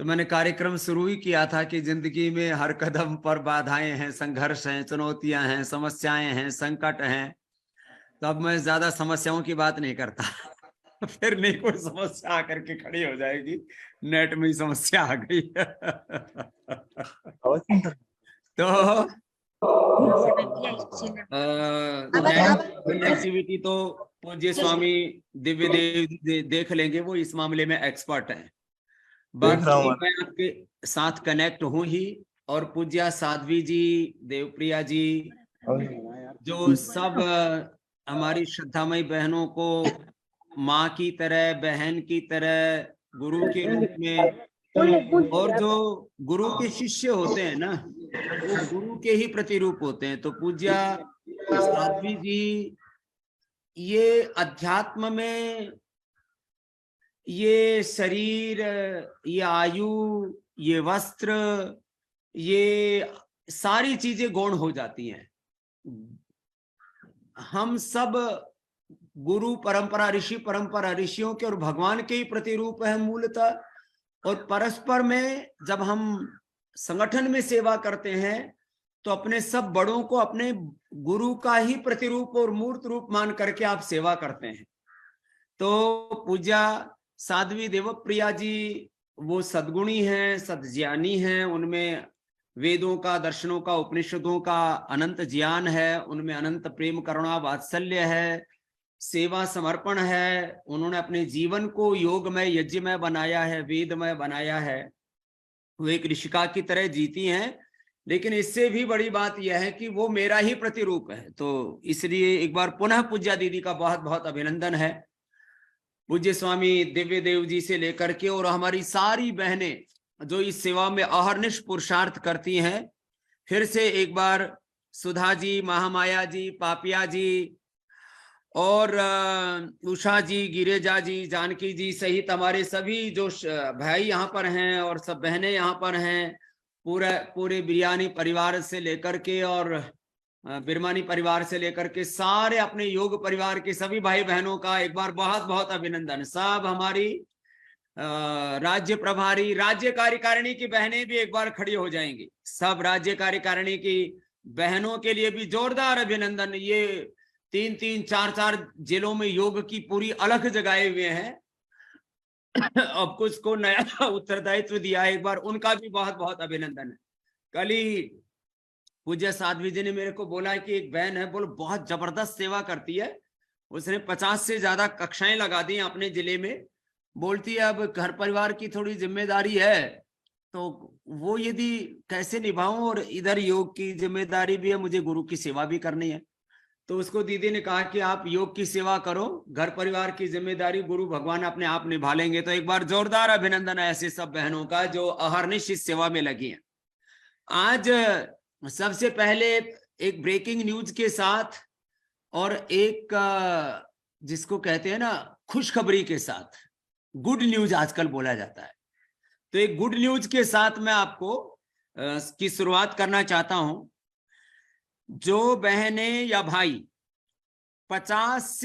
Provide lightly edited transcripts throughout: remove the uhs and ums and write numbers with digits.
मैंने कार्यक्रम शुरू ही किया था कि जिंदगी में हर कदम पर बाधाएं हैं, संघर्ष हैं, चुनौतियां हैं, समस्याएं हैं, संकट हैं। तो अब मैं ज्यादा समस्याओं की बात नहीं करता। फिर नहीं कोई समस्या आकर के खड़ी हो जाएगी, नेट में ही समस्या आ गई। तो कनेक्टिविटी तो पूज्य स्वामी दिव्य देव देख लेंगे, वो इस मामले में एक्सपर्ट हैं। बाकी मैं आपके साथ कनेक्ट हूं ही, और पूज्या साध्वी जी, देवप्रिया जी, जो सब हमारी श्रद्धामयी बहनों को माँ की तरह, बहन की तरह, गुरु के रूप में, और जो गुरु के शिष्य होते हैं ना, वो गुरु के ही प्रतिरूप होते हैं। तो पूज्या साध्वी जी ये अध्यात्म में, ये शरीर, ये आयु, ये वस्त्र, ये सारी चीजें गौण हो जाती हैं। हम सब गुरु परंपरा, ऋषि परंपरा, ऋषियों के और भगवान के ही प्रतिरूप है मूलतः। और परस्पर में जब हम संगठन में सेवा करते हैं तो अपने सब बड़ों को अपने गुरु का ही प्रतिरूप और मूर्त रूप मान करके आप सेवा करते हैं। तो पूज्या साध्वी देवप्रिया जी वो सद्गुणी हैं, सद्ज्ञानी हैं, उनमें वेदों का, दर्शनों का, उपनिषदों का अनंत ज्ञान है, उनमें अनंत प्रेम, करुणा, वात्सल्य है, सेवा, समर्पण है। उन्होंने अपने जीवन को योगमय, यज्ञमय बनाया है, वेदमय बनाया है। वो एक ऋषिका की तरह जीती हैं। लेकिन इससे भी बड़ी बात यह है कि वो मेरा ही प्रतिरूप है। तो इसलिए एक बार पुनः पूज्या दीदी का बहुत बहुत अभिनंदन है। पूज्य स्वामी दिव्य देव जी से लेकर के और हमारी सारी बहनें जो इस सेवा में अहर्निश पुरुषार्थ करती हैं, फिर से एक बार सुधा जी, महामाया जी, पापिया जी, और उषा जी, गिरिजा जी, जानकी जी सहित हमारे सभी जो भाई यहाँ पर हैं और सब बहनें यहाँ पर हैं, पूरे बिरयानी परिवार से लेकर के और बिरमानी परिवार से लेकर के सारे अपने योग परिवार के सभी भाई बहनों का एक बार बहुत बहुत अभिनंदन। सब हमारी राज्य प्रभारी, राज्य कार्यकारिणी की बहनें भी एक बार खड़ी हो जाएंगी। सब राज्य कार्यकारिणी की बहनों के लिए भी जोरदार अभिनंदन। ये 3-3, 4-4 जिलों में योग की पूरी अलख जगाए हुए हैं। अब कुछ को नया उत्तरदायित्व दिया है, एक बार उनका भी बहुत बहुत अभिनंदन है। कल ही पूज्य साध्वी जी ने मेरे को बोला कि एक बहन है, बोलो बहुत जबरदस्त सेवा करती है, उसने 50 से ज्यादा कक्षाएं लगा दी अपने जिले में। बोलती है अब घर परिवार की थोड़ी जिम्मेदारी है, तो वो यदि कैसे निभाऊं, और इधर योग की जिम्मेदारी भी है, मुझे गुरु की सेवा भी करनी है। तो उसको दीदी ने कहा कि आप योग की सेवा करो, घर परिवार की जिम्मेदारी गुरु भगवान अपने आप निभा लेंगे। तो एक बार जोरदार अभिनंदन है ऐसे सब बहनों का जो अहर्निश इस सेवा में लगी हैं। आज सबसे पहले एक ब्रेकिंग न्यूज के साथ और एक जिसको कहते हैं ना खुशखबरी के साथ, गुड न्यूज आजकल बोला जाता है, तो एक गुड न्यूज के साथ मैं आपको की शुरुआत करना चाहता हूं। जो बहनें या भाई 50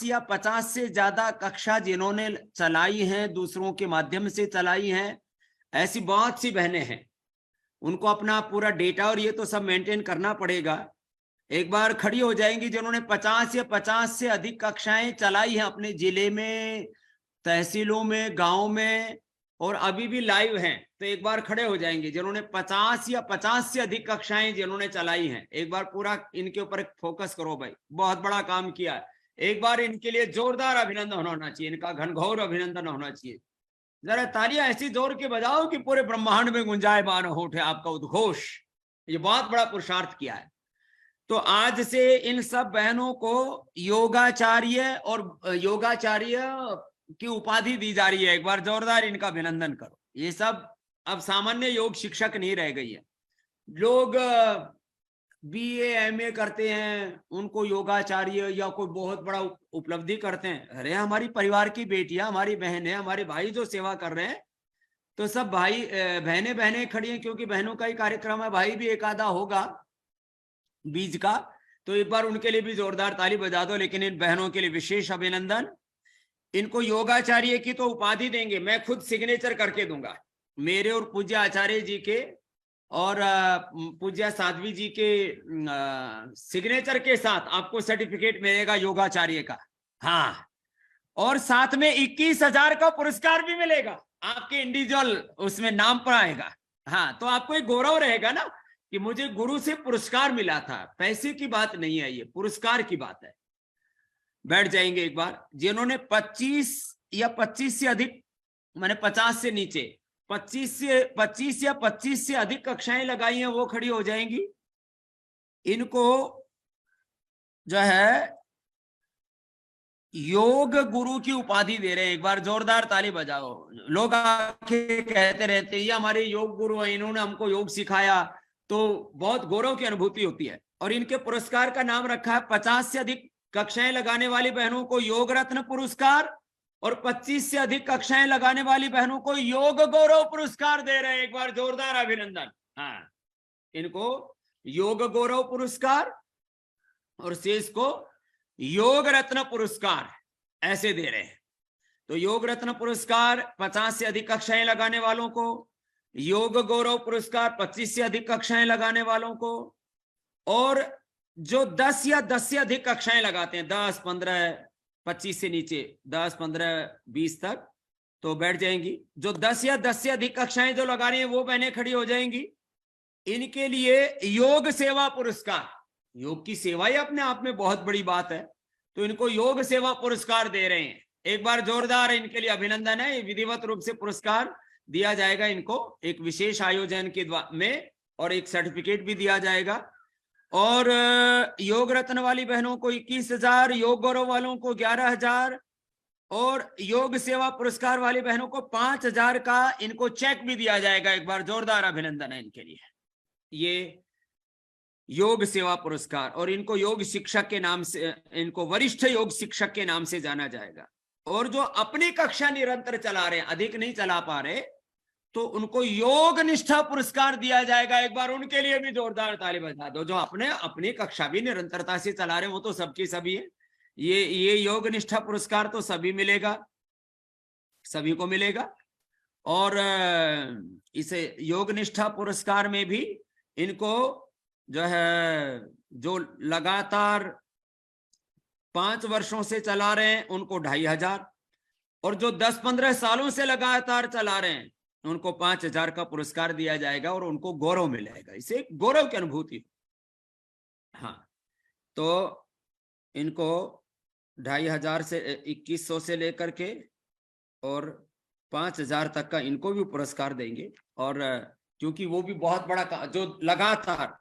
या 50 से ज्यादा कक्षा जिन्होंने चलाई हैं, दूसरों के माध्यम से चलाई हैं, ऐसी बहुत सी बहनें हैं। उनको अपना पूरा डेटा और ये तो सब मेंटेन करना पड़ेगा। एक बार खड़ी हो जाएंगी जिन्होंने 50 या 50 से अधिक कक्षाएं चलाई हैं अपने जिले में, तहसीलों में, गांव में, और अभी भी लाइव हैं। तो एक बार खड़े हो जाएंगे जिन्होंने 50 या 50 से अधिक कक्षाएं जिन्होंने चलाई हैं। एक बार पूरा इनके ऊपर फोकस करो भाई, बहुत बड़ा काम किया है। एक बार इनके लिए जोरदार अभिनंदन होना चाहिए, इनका घनघोर अभिनंदन होना चाहिए। जरा तालियां ऐसी जोर के बजाओ कि पूरे ब्रह्मांड में गुंजायमान हो उठे आपका उद्घोष। ये बहुत बड़ा पुरुषार्थ किया है। तो आज से इन सब बहनों को योगाचार्य और योगाचार्य की उपाधि दी जा रही है। एक बार जोरदार इनका अभिनंदन करो। ये सब अब सामान्य योग शिक्षक नहीं रह गई है। लोग BA MA करते हैं, उनको योगाचार्य या कोई बहुत बड़ा उपलब्धि करते हैं। अरे हमारी परिवार की बेटियां, हमारी बहनें, हमारे भाई जो सेवा कर रहे हैं, तो सब भाई बहनें खड़ी हैं, क्योंकि बहनों का ही कार्यक्रम है। भाई भी एक आधा होगा बीज का, तो एक बार उनके लिए भी जोरदार ताली बजा दो। लेकिन इन बहनों के लिए विशेष अभिनंदन। इनको योगाचार्य की तो उपाधि देंगे, मैं खुद सिग्नेचर करके दूंगा, मेरे और पूज्य आचार्य जी के और पूज्य साध्वी जी के सिग्नेचर के साथ आपको सर्टिफिकेट मिलेगा योगाचार्य का। हाँ, और साथ में 21,000 का पुरस्कार भी मिलेगा, आपके इंडिविजुअल उसमें नाम पर आएगा। हाँ, तो आपको एक गौरव रहेगा ना कि मुझे गुरु से पुरस्कार मिला था। पैसे की बात नहीं है, ये पुरस्कार की बात है। बैठ जाएंगे एक बार। जिन्होंने 25 या 25 से अधिक, मैंने 50 से नीचे 25 या 25 से अधिक कक्षाएं लगाई हैं, वो खड़ी हो जाएंगी। इनको जो है योग गुरु की उपाधि दे रहे हैं। एक बार जोरदार ताली बजाओ। लोग आके कहते रहते हैं ये हमारे योग गुरु हैं, इन्होंने हमको योग सिखाया, तो बहुत गौरव की अनुभूति होती है। और इनके पुरस्कार का नाम रखा है 50 से अधिक कक्षाएं लगाने वाली बहनों को योग रत्न पुरस्कार, और 25 से अधिक कक्षाएं लगाने वाली बहनों को योग गौरव पुरस्कार दे रहे हैं। एक बार जोरदार अभिनंदन। हाँ, इनको योग गौरव पुरस्कार और शेष को योग रत्न पुरस्कार ऐसे दे रहे हैं। तो योग रत्न पुरस्कार 50 से अधिक कक्षाएं लगाने वालों को, योग गौरव पुरस्कार 25 से अधिक कक्षाएं लगाने वालों को, और जो 10 या 10 से अधिक कक्षाएं लगाते हैं, 10, 15, 25 से नीचे 10, 15, 20 तक, तो बैठ जाएंगी। जो 10 या 10 से अधिक कक्षाएं जो लगा रही हैं वो बहनें खड़ी हो जाएंगी। इनके लिए योग सेवा पुरस्कार, योग की सेवा ही अपने आप में बहुत बड़ी बात है, तो इनको योग सेवा पुरस्कार दे रहे हैं। एक बार जोरदार इनके लिए अभिनंदन है। विधिवत रूप से पुरस्कार दिया जाएगा इनको एक विशेष आयोजन के में, और एक सर्टिफिकेट भी दिया जाएगा। और योग रत्न वाली बहनों को 21,000, योग गौरव वालों को 11,000, और योग सेवा पुरस्कार वाली बहनों को 5,000 का इनको चेक भी दिया जाएगा। एक बार जोरदार अभिनंदन है इनके लिए। ये योग सेवा पुरस्कार, और इनको योग शिक्षक के नाम से, इनको वरिष्ठ योग शिक्षक के नाम से जाना जाएगा। और जो अपनी कक्षा निरंतर चला रहे हैं, अधिक नहीं चला पा रहे, तो उनको योग निष्ठा पुरस्कार दिया जाएगा। एक बार उनके लिए भी जोरदार ताली बजा दो। जो अपनी कक्षा भी निरंतरता से चला रहे हैं वो तो सबकी सभी है। ये योग निष्ठा पुरस्कार तो सभी मिलेगा, सभी को मिलेगा। और इसे योग निष्ठा पुरस्कार में भी इनको जो है, जो लगातार 5 वर्षों से चला रहे हैं उनको 2,500, और जो 10-15 सालों से लगातार चला रहे हैं उनको 5,000 का पुरस्कार दिया जाएगा, और उनको गौरव मिलेगा। इसे गौरव की अनुभूति। हाँ, तो इनको 2,500 से 2,100 से लेकर के और 5,000 तक का इनको भी पुरस्कार देंगे। और क्योंकि वो भी बहुत बड़ा, जो लगातार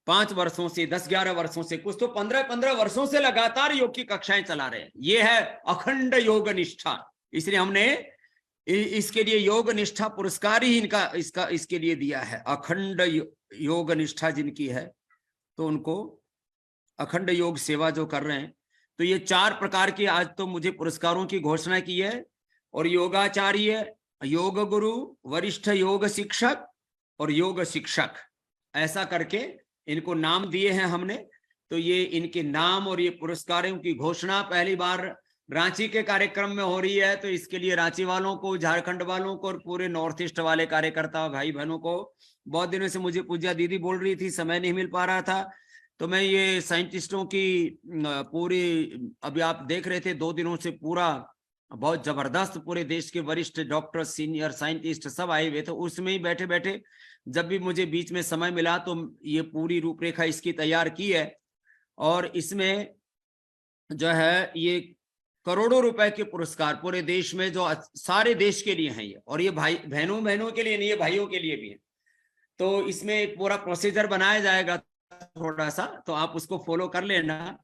5 वर्षों से, 10-11 वर्षों से, कुछ तो 15-15 वर्षों से लगातार योग की कक्षाएं चला रहे हैं। ये है अखंड योग निष्ठा। इसलिए हमने इसके लिए योग निष्ठा पुरस्कार ही इसके लिए दिया है। अखंड योग निष्ठा जिनकी है, तो उनको अखंड योग सेवा जो कर रहे हैं, तो ये 4 प्रकार के आज तो मुझे पुरस्कारों की घोषणा की है। और योगाचार्य, योग गुरु, वरिष्ठ योग शिक्षक और योग शिक्षक, ऐसा करके इनको नाम दिए हैं हमने। तो ये इनके नाम और ये पुरस्कारों की घोषणा पहली बार रांची के कार्यक्रम में हो रही है। तो इसके लिए रांची वालों को, झारखंड वालों को और पूरे नॉर्थ ईस्ट वाले कार्यकर्ता भाई बहनों को, बहुत दिनों से मुझे पूज्या दीदी बोल रही थी, समय नहीं मिल पा रहा था, तो मैं ये साइंटिस्टों की पूरी, अभी आप देख रहे थे 2 दिनों से पूरा बहुत जबरदस्त, पूरे देश के वरिष्ठ डॉक्टर, सीनियर साइंटिस्ट सब आए हुए थे। उसमें ही बैठे बैठे जब भी मुझे बीच में समय मिला तो ये पूरी रूपरेखा इसकी तैयार की है। और इसमें जो है ये करोड़ों रुपए के पुरस्कार पूरे देश में, जो सारे देश के लिए हैं ये, और ये भाई बहनों के लिए नहीं, ये भाइयों के लिए भी है। तो इसमें एक पूरा प्रोसीजर बनाया जाएगा थोड़ा सा, तो आप उसको फॉलो कर लेना।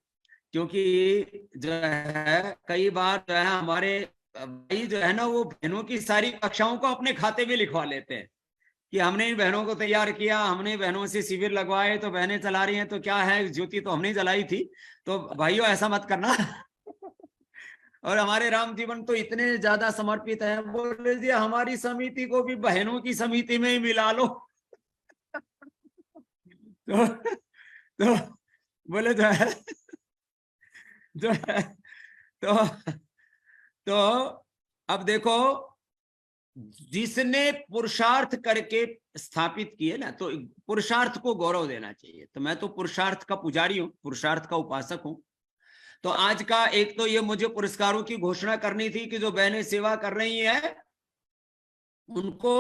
क्योंकि जो है कई बार जो है हमारे भाई जो है ना, वो बहनों की सारी कक्षाओं को अपने खाते में लिखवा लेते हैं कि हमने इन बहनों को तैयार किया, हमने बहनों से शिविर लगवाए, तो बहनें चला रही हैं, तो क्या है, ज्योति तो हमने जलाई थी। तो भाइयों ऐसा मत करना। और हमारे राम जीवन तो इतने ज्यादा समर्पित है, बोले जी हमारी समिति को भी बहनों की समिति में ही मिला लो। तो बोले जो है तो तो अब देखो, जिसने पुरुषार्थ करके स्थापित किए ना, तो पुरुषार्थ को गौरव देना चाहिए। तो मैं तो पुरुषार्थ का पुजारी हूं, पुरुषार्थ का उपासक हूं। तो आज का एक तो ये मुझे पुरस्कारों की घोषणा करनी थी कि जो बहनें सेवा कर रही हैं उनको,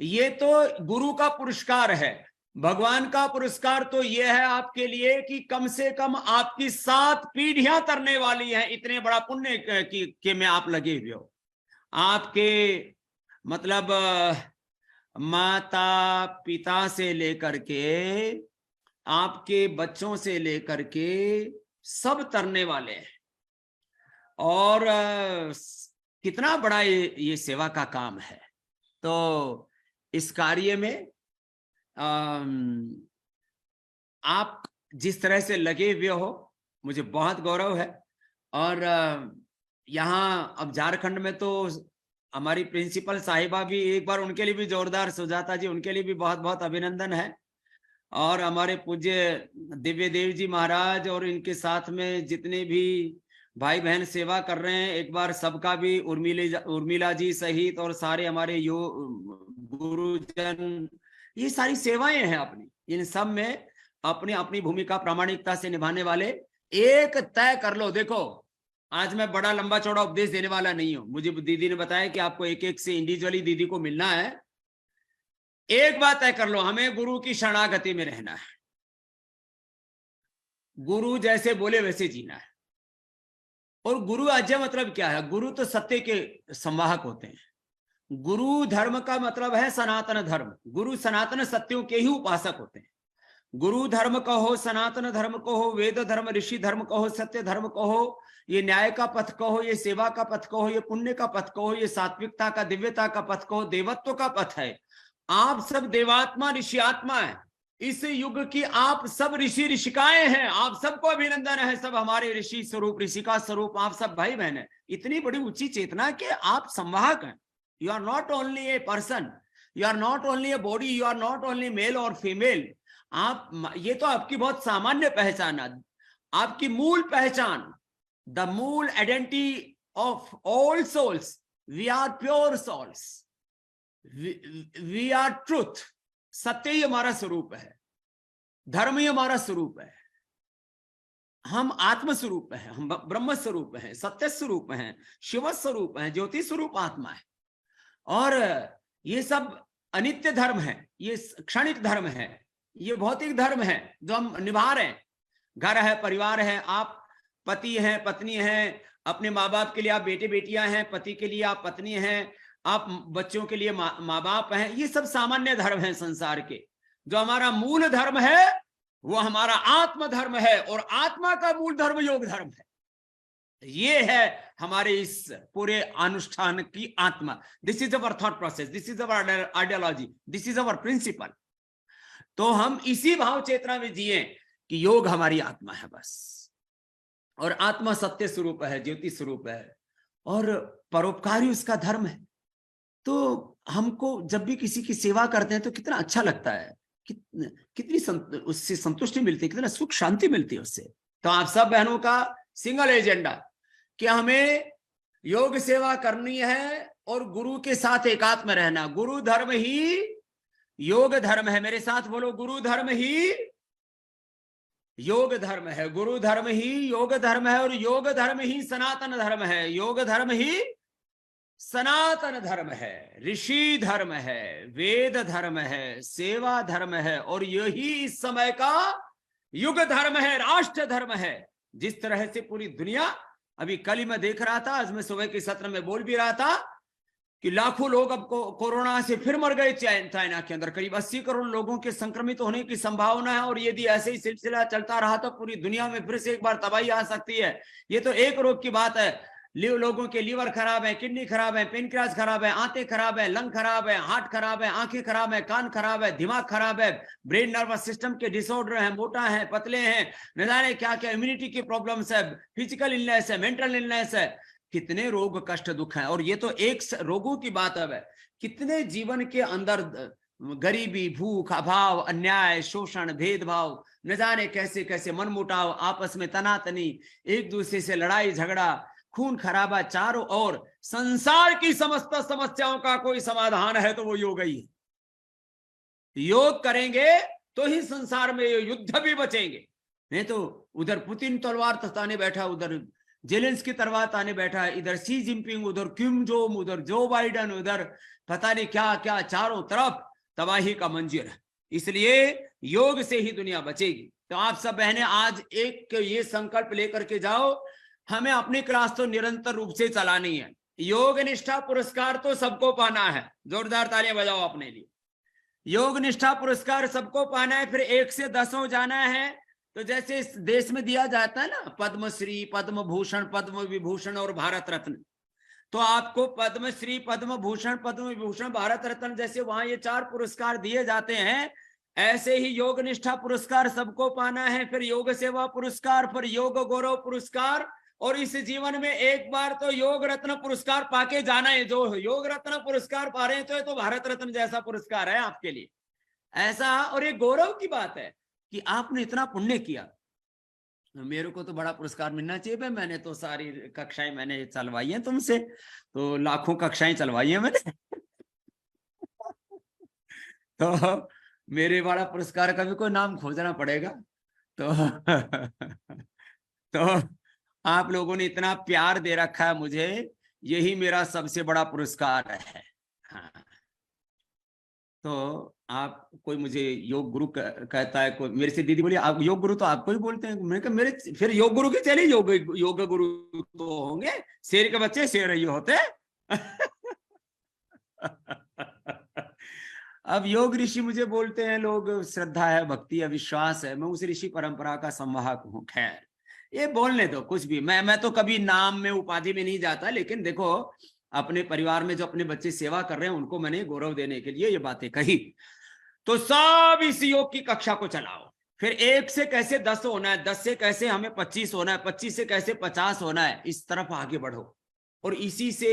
ये तो गुरु का पुरस्कार है। भगवान का पुरस्कार तो ये है आपके लिए कि कम से कम आपकी 7 पीढ़ियां तरने वाली हैं, इतने बड़ा पुण्य के में आप लगे हुए हो। आपके मतलब माता पिता से लेकर के आपके बच्चों से लेकर के सब तरने वाले हैं। और कितना बड़ा ये सेवा का काम है। तो इस कार्य में आप जिस तरह से लगे हुए हो, मुझे बहुत गौरव है। और यहाँ अब झारखंड में तो हमारी प्रिंसिपल साहिबा भी, एक बार उनके लिए भी जोरदार, सुजाता जी, उनके लिए भी बहुत बहुत अभिनंदन है। और हमारे पूज्य दिव्य देव जी महाराज और इनके साथ में जितने भी भाई बहन सेवा कर रहे हैं, एक बार सबका भी, उर्मिला जी सहित और सारे हमारे गुरुजन, ये सारी सेवाएं हैं अपनी, इन सब में अपनी अपनी भूमिका प्रामाणिकता से निभाने वाले। एक तय कर लो, देखो आज मैं बड़ा लंबा चौड़ा उपदेश देने वाला नहीं हूं। मुझे दीदी ने बताया कि आपको एक एक से इंडिविजुअली दीदी को मिलना है। एक बात तय कर लो, हमें गुरु की शरणागति में रहना है, गुरु जैसे बोले वैसे जीना है। और गुरु आज्ञा मतलब क्या है? गुरु तो सत्य के संवाहक होते हैं। गुरु धर्म का मतलब है सनातन धर्म। गुरु सनातन सत्यों के ही उपासक होते हैं। गुरु धर्म कहो, सनातन धर्म कहो, वेद धर्म, ऋषि धर्म कहो, सत्य धर्म कहो, ये न्याय का पथ कहो, ये सेवा का पथ कहो, ये पुण्य का पथ कहो, ये सात्विकता का, दिव्यता का पथ कहो, देवत्व का पथ है। आप सब देवात्मा ऋषि आत्मा है। इस युग की आप सब ऋषि ऋषिकाएं हैं। आप सबको अभिनंदन है, सब हमारे ऋषि स्वरूप, ऋषिका स्वरूप, आप सब भाई बहन है। इतनी बड़ी ऊंची चेतना के आप संवाहक हैं। You are not only a person, you are not only a body, you are not only male और फीमेल। आप, ये तो आपकी बहुत सामान्य पहचान है। आपकी मूल पहचान, द मूल identity of all souls, we are pure souls, we are truth. सत्य ही हमारा स्वरूप है, धर्म ही हमारा स्वरूप है। हम आत्म स्वरूप है, हम ब्रह्म स्वरूप है, सत्य स्वरूप है, शिव स्वरूप है, ज्योति स्वरूप आत्मा है। और ये सब अनित्य धर्म है, ये क्षणिक धर्म है, ये भौतिक धर्म है जो हम निभा रहे हैं। घर है, परिवार है, आप पति हैं, पत्नी हैं, अपने माँ बाप के लिए आप बेटे बेटियां हैं, पति के लिए आप पत्नी हैं, आप बच्चों के लिए माँ बाप हैं। ये सब सामान्य धर्म हैं संसार के। जो हमारा मूल धर्म है वो हमारा आत्म धर्म है, और आत्मा का मूल धर्म योग धर्म है। ये है हमारे इस पूरे अनुष्ठान की आत्मा। This is our thought process, this is our ideology, this is our principle. तो हम इसी भाव चेतना में जिए कि योग हमारी आत्मा है बस, और आत्मा सत्य स्वरूप है, ज्योति स्वरूप है, और परोपकारी उसका धर्म है। तो हमको जब भी किसी की सेवा करते हैं तो कितना अच्छा लगता है, कितनी उससे संतुष्टि मिलती है, कितना सुख शांति मिलती है उससे। तो आप सब बहनों का सिंगल एजेंडा कि हमें योग सेवा करनी है और गुरु के साथ एकात्म रहना। गुरु धर्म ही योग धर्म है। मेरे साथ बोलो, गुरु धर्म ही योग धर्म है, गुरु धर्म ही योग धर्म है, और योग धर्म ही सनातन धर्म है, योग धर्म ही सनातन धर्म है, ऋषि धर्म है, वेद धर्म है, सेवा धर्म है, और यही इस समय का युग धर्म है, राष्ट्र धर्म है। जिस तरह से पूरी दुनिया, अभी कल ही मैं देख रहा था, आज मैं सुबह के सत्र में बोल भी रहा था कि लाखों लोग अब कोरोना से फिर मर गए चाइना के अंदर। करीब 80 करोड़ लोगों के संक्रमित होने की संभावना है, और यदि ऐसे ही सिलसिला चलता रहा तो पूरी दुनिया में फिर से एक बार तबाही आ सकती है। ये तो एक रोग की बात है। लोगों के लीवर खराब है, किडनी खराब है, पेनक्रियाज खराब है, आंतें खराब है, लंग खराब है, हार्ट खराब है, आंखें खराब है, कान खराब है, दिमाग खराब है, ब्रेन नर्वस सिस्टम के डिसऑर्डर है, मोटा है, पतले हैं, न जाने क्या क्या इम्यूनिटी की प्रॉब्लम्स है, फिजिकल इलनेस है, मेंटल इलनेस है, कितने रोग कष्ट दुख है। और ये तो एक रोगों की बात है, कितने जीवन के अंदर गरीबी, भूख, अभाव, अन्याय, शोषण, भेदभाव, न जाने कैसे कैसे मनमुटाव, आपस में तनातनी, एक दूसरे से लड़ाई झगड़ा, खून खराबा चारों ओर, संसार की समस्त समस्याओं का कोई समाधान है तो वो योग ही है। योग करेंगे तो ही संसार में युद्ध भी बचेंगे, नहीं तो उधर पुतिन तलवार ताने बैठा, उधर जेलेंस्की तलवार ताने बैठा, इधर शी जिनपिंग, उधर किम जोंग, उधर जो बाइडन, उधर पता नहीं क्या क्या, चारों तरफ तबाही का मंजर है। इसलिए योग से ही दुनिया बचेगी। तो आप सब बहनें आज एक ये संकल्प लेकर के जाओ, हमें अपनी क्लास तो निरंतर रूप से चलानी है। योग निष्ठा पुरस्कार तो सबको पाना है, जोरदार तालियां बजाओ अपने लिए। योग निष्ठा पुरस्कार सबको पाना है, फिर 1 से 10 हो जाना है। तो जैसे इस देश में दिया जाता है ना पद्मश्री, पद्म भूषण, पद्म विभूषण और भारत रत्न, तो आपको पद्मश्री, पद्म भूषण, पद्म विभूषण, भारत रत्न जैसे वहां ये 4 पुरस्कार दिए जाते हैं, ऐसे ही योग निष्ठा पुरस्कार सबको पाना है, फिर योग सेवा पुरस्कार, फिर योग गौरव पुरस्कार, और इस जीवन में एक बार तो योग रत्न पुरस्कार पाके जाना है। जो योग रत्न पुरस्कार पा रहे हैं तो ये तो भारत रत्न जैसा पुरस्कार है आपके लिए ऐसा। और ये गौरव की बात है कि आपने इतना पुण्य किया। मेरे को तो बड़ा पुरस्कार मिलना चाहिए भाई, मैंने तो सारी कक्षाएं मैंने चलवाई हैं तुमसे, तो लाखों कक्षाएं चलवाई हैं मैंने तो मेरे वाला पुरस्कार का भी कोई नाम खोजना पड़ेगा। तो तो आप लोगों ने इतना प्यार दे रखा है मुझे, यही मेरा सबसे बड़ा पुरस्कार है। हाँ, तो आप, कोई मुझे योग गुरु कहता है, कोई मेरे से दीदी बोली आप योग गुरु तो आपको ही बोलते हैं। मैंने कहा मेरे फिर योग गुरु के चले, योग गुरु तो होंगे, शेर के बच्चे शेर ही होते अब योग ऋषि मुझे बोलते हैं लोग, श्रद्धा है, भक्ति है, विश्वास है, मैं उस ऋषि परंपरा का संवाहक हूँ। खैर ये बोलने दो कुछ भी, मैं तो कभी नाम में उपाधि में नहीं जाता, लेकिन देखो अपने परिवार में जो अपने बच्चे सेवा कर रहे हैं उनको मैंने गौरव देने के लिए ये बातें कही। तो सब इस योग की कक्षा को चलाओ, फिर 1 से कैसे 10 होना है, 10 से कैसे हमें 25 होना है, 25 से कैसे 50 होना है, इस तरफ आगे बढ़ो। और इसी से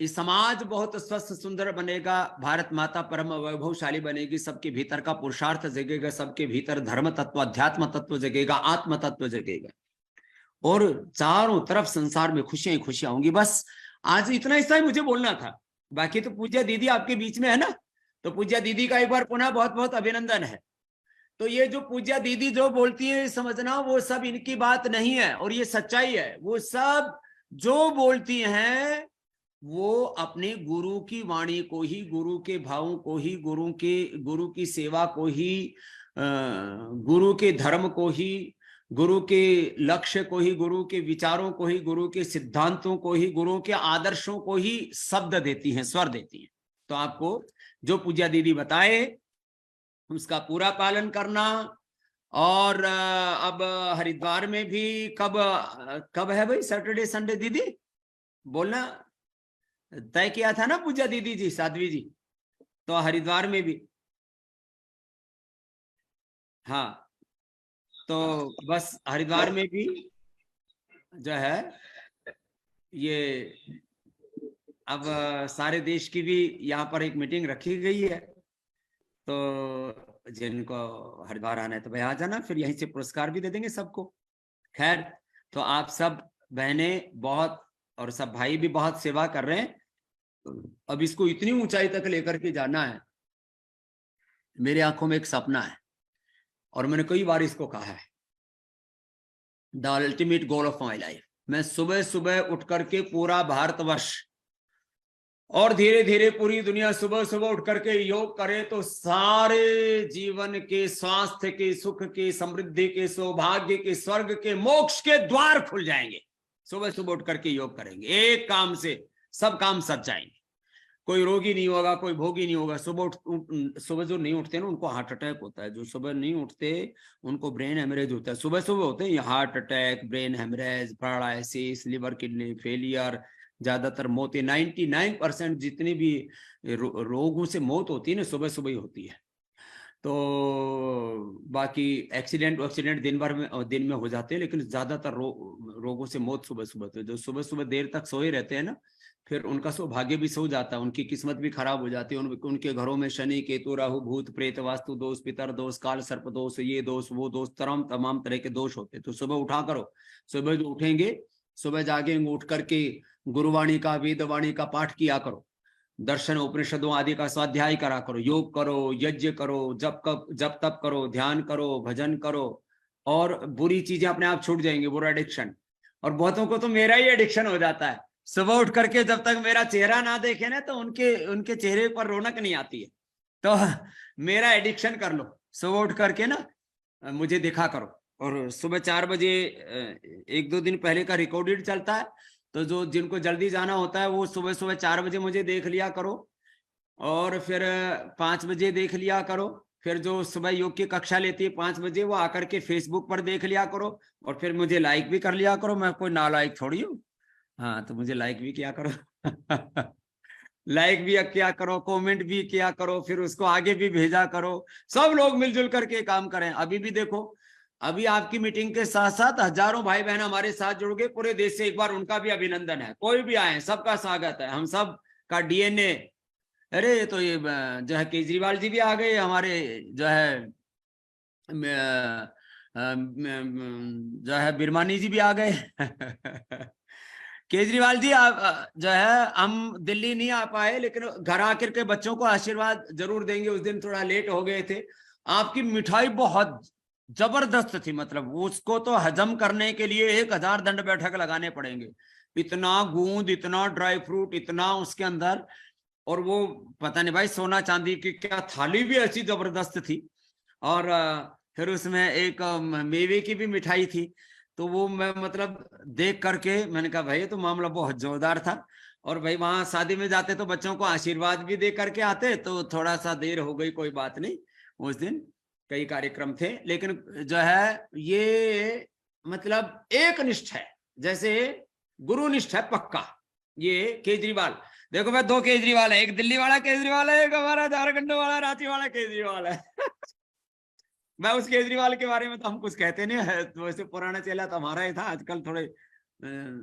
ये समाज बहुत स्वस्थ सुंदर बनेगा, भारत माता परम वैभवशाली बनेगी, सबके भीतर का पुरुषार्थ जगेगा, सबके भीतर धर्म तत्व, अध्यात्म तत्व जगेगा, आत्म तत्व जगेगा, और चारों तरफ संसार में खुशियां खुशियां होंगी। बस आज इतना हिस्सा ही मुझे बोलना था, बाकी तो पूज्य दीदी आपके बीच में है ना, तो पूज्य दीदी का एक बार पुनः बहुत बहुत अभिनंदन है। तो ये जो पूज्य दीदी जो बोलती है समझना, वो सब इनकी बात नहीं है और ये सच्चाई है। वो सब जो बोलती हैं वो अपने गुरु की वाणी को ही, गुरु के भावों को ही, गुरु की सेवा को ही, गुरु के धर्म को ही, गुरु के लक्ष्य को ही, गुरु के विचारों को ही, गुरु के सिद्धांतों को ही, गुरु के आदर्शों को ही शब्द देती हैं, स्वर देती हैं। तो आपको जो पूज्य दीदी बताए उसका पूरा पालन करना। और अब हरिद्वार में भी कब है भाई, सैटरडे संडे दीदी बोलना तय किया था ना पूज्य दीदी जी, साध्वी जी, तो हरिद्वार में भी, हाँ, तो बस हरिद्वार में भी जो है ये अब सारे देश की भी यहाँ पर एक मीटिंग रखी गई है, तो जिनको हरिद्वार आना है तो भाई आ जाना, फिर यहीं से पुरस्कार भी दे देंगे सबको। खैर, तो आप सब बहनें बहुत और सब भाई भी बहुत सेवा कर रहे हैं। अब इसको इतनी ऊंचाई तक लेकर के जाना है, मेरे आंखों में एक सपना है और मैंने कई बार इसको कहा है, the ultimate goal of my life. मैं सुबह सुबह उठ करके पूरा भारतवर्ष और धीरे धीरे पूरी दुनिया सुबह सुबह उठ करके योग करे तो सारे जीवन के, स्वास्थ्य के, सुख के, समृद्धि के, सौभाग्य के, स्वर्ग के, मोक्ष के द्वार खुल जाएंगे। सुबह सुबह उठ करके योग करेंगे, एक काम से सब काम सज जाएंगे। कोई रोगी नहीं होगा, कोई भोगी नहीं होगा। सुबह जो नहीं उठते ना उनको हार्ट अटैक होता है, जो सुबह नहीं उठते उनको ब्रेन हेमरेज होता है। सुबह सुबह होते हैं heart attack, brain haemorrhage, paralysis, liver kidney failure, ज्यादातर मौतें 99% जितनी भी रोगों से मौत होती है ना सुबह सुबह ही होती है। तो बाकी एक्सीडेंट दिन में हो जाते हैं, लेकिन ज्यादातर रोगों से मौत सुबह सुबह होती है। जो सुबह सुबह देर तक सोए रहते हैं ना, फिर उनका सौभाग्य भी सो जाता है, उनकी किस्मत भी खराब हो जाती है। उनके घरों में शनि, केतु, राहु, भूत, प्रेत, वास्तु दोष, पितर दोष, काल सर्प दोष, ये दोष, वो दोष, तमाम तरह के दोष होते हैं। तो सुबह उठा करो, सुबह जो उठेंगे सुबह जागेंगे, उठ करके गुरुवाणी का, वेदवाणी का पाठ किया करो, दर्शन उपनिषदों आदि का स्वाध्याय करा करो, योग करो, यज्ञ करो, जप तप करो, ध्यान करो, भजन करो, और बुरी चीजें अपने आप छूट जाएंगी, बुरा एडिक्शन। और बहुतों को तो मेरा ही एडिक्शन हो जाता है, सुबह उठ करके जब तक मेरा चेहरा ना देखे ना तो उनके चेहरे पर रौनक नहीं आती है। तो मेरा एडिक्शन कर लो, सुबह उठ करके ना मुझे देखा करो। और सुबह 4 बजे 1-2 दिन पहले का रिकॉर्डेड चलता है, तो जो जिनको जल्दी जाना होता है वो सुबह सुबह 4 बजे मुझे देख लिया करो, और फिर 5 बजे देख लिया करो। फिर जो सुबह योग की कक्षा लेती है 5 बजे, वो आकर के फेसबुक पर देख लिया करो, और फिर मुझे लाइक भी कर लिया करो। मैं कोई नालायक थोड़ी हूँ, हाँ, तो मुझे लाइक भी किया करो लाइक भी किया करो, कमेंट भी किया करो, फिर उसको आगे भी भेजा करो। सब लोग मिलजुल करके काम करें। अभी भी देखो, अभी आपकी मीटिंग के साथ साथ हजारों भाई बहन हमारे साथ जुड़ गए पूरे देश से। एक बार उनका भी अभिनंदन है, कोई भी आए सबका स्वागत है, हम सब का डीएनए। अरे तो ये जो है केजरीवाल जी भी आ गए हमारे, जो है जो है बिरमानी जी भी आ गए केजरीवाल जी, आप जो है, हम दिल्ली नहीं आ पाए, लेकिन घर आकर के बच्चों को आशीर्वाद जरूर देंगे। उस दिन थोड़ा लेट हो गए थे। आपकी मिठाई बहुत जबरदस्त थी, मतलब उसको तो हजम करने के लिए 1000 दंड बैठक लगाने पड़ेंगे। इतना गूंद, इतना ड्राई फ्रूट, इतना उसके अंदर, और वो पता नहीं भाई सोना चांदी की क्या थाली भी ऐसी जबरदस्त थी। और फिर उसमें एक मेवे की भी मिठाई थी। तो वो मैं मतलब देख करके मैंने कहा भाई तो मामला बहुत जोरदार था। और भाई वहां शादी में जाते तो बच्चों को आशीर्वाद भी दे करके आते, तो थोड़ा सा देर हो गई, कोई बात नहीं। उस दिन कई कार्यक्रम थे, लेकिन जो है ये मतलब एक निष्ठ है, जैसे गुरु निष्ठ है पक्का। ये केजरीवाल, देखो भाई 2 केजरीवाल है, एक दिल्ली वाला केजरीवाल है, एक हमारा झारखंड वाला रांची वाला केजरीवाल है मैं उस केजरीवाल के बारे में तो हम कुछ कहते नहीं है, तो वैसे पुराना चेला तो हमारा ही था, आजकल थोड़े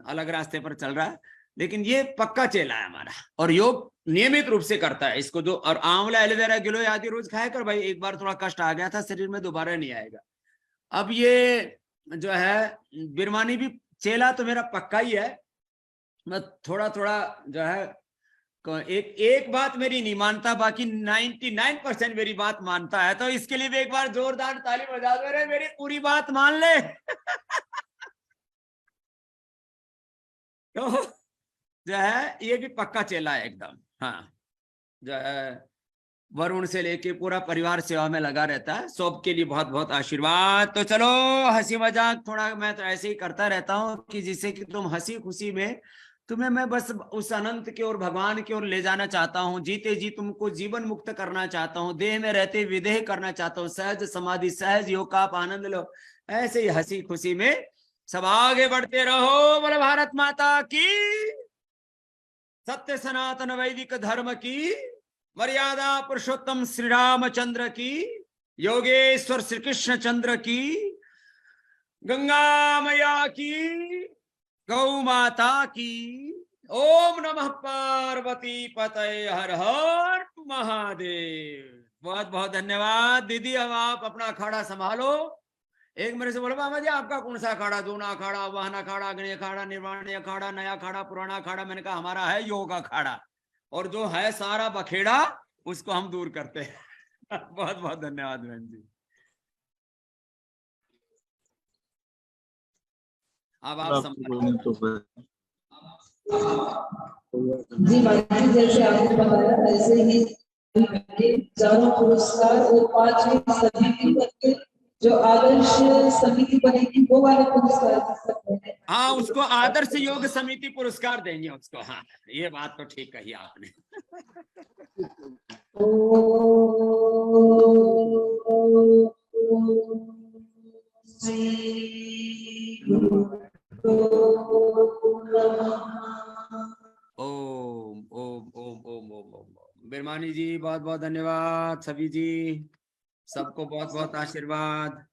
अलग रास्ते पर चल रहा है, लेकिन ये पक्का चेला है हमारा, और योग नियमित रूप से करता है इसको। जो और आंवला, एलोवेरा, गिलोय आदि रोज खाया कर भाई, एक बार थोड़ा कष्ट आ गया था शरीर में, दोबारा नहीं आएगा। अब ये जो है बिरमानी भी चेला तो मेरा पक्का ही है। मैं थोड़ा थोड़ा जो है एक बात मेरी नहीं मानता, बाकी 99% मेरी बात मानता है, तो इसके लिए भी एक बार जोरदार ताली बजा दो रे, मेरी पूरी बात मान ले तो जो है ये भी पक्का चेला है एकदम। हाँ, जो है वरुण से लेके पूरा परिवार सेवा में लगा रहता है, सबके लिए बहुत बहुत आशीर्वाद। तो चलो हंसी मजाक थोड़ा मैं तो ऐसे ही करता रहता हूँ कि जिससे कि तुम हंसी खुशी में, तुम्हें मैं बस उस अनंत की ओर, भगवान की ओर ले जाना चाहता हूँ। जीते जी तुमको जीवन मुक्त करना चाहता हूँ, देह में रहते विदेह करना चाहता हूँ, सहज समाधि सहज योग का आप आनंद लो। ऐसे ही हंसी खुशी में सब आगे बढ़ते रहो। बोलो भारत माता की, सत्य सनातन वैदिक धर्म की, मर्यादा पुरुषोत्तम श्री रामचंद्र की, योगेश्वर श्री कृष्ण चंद्र की, गंगा मैया की, गौ माता की। ओम नमः पार्वती पतये, हर हर महादेव। बहुत बहुत धन्यवाद दीदी। अब आप अपना अखाड़ा संभालो। एक मेरे से बोला बाबा जी आपका कौन सा अखाड़ा, दूना अखाड़ा, वाहन अखाड़ा, अग्नि अखाड़ा, निर्वाणी अखाड़ा, नया अखाड़ा, पुराना अखाड़ा? मैंने कहा हमारा है योग अखाड़ा, और जो है सारा बखेड़ा उसको हम दूर करते हैं बहुत बहुत धन्यवाद बहन जी। अब आप जी माता जैसे आपने बताया ऐसे ही चारों पुरस्कार और 5वीं समिति करके जो आदर्श समिति बनेगी वो वाले पुरस्कार। हाँ, उसको आदर्श योग समिति पुरस्कार देंगे उसको। हाँ, ये बात तो ठीक कही आपने ओम ओम ओम ओम ओम ओम। बिरमानी जी बहुत बहुत धन्यवाद, सभी जी सबको बहुत बहुत आशीर्वाद।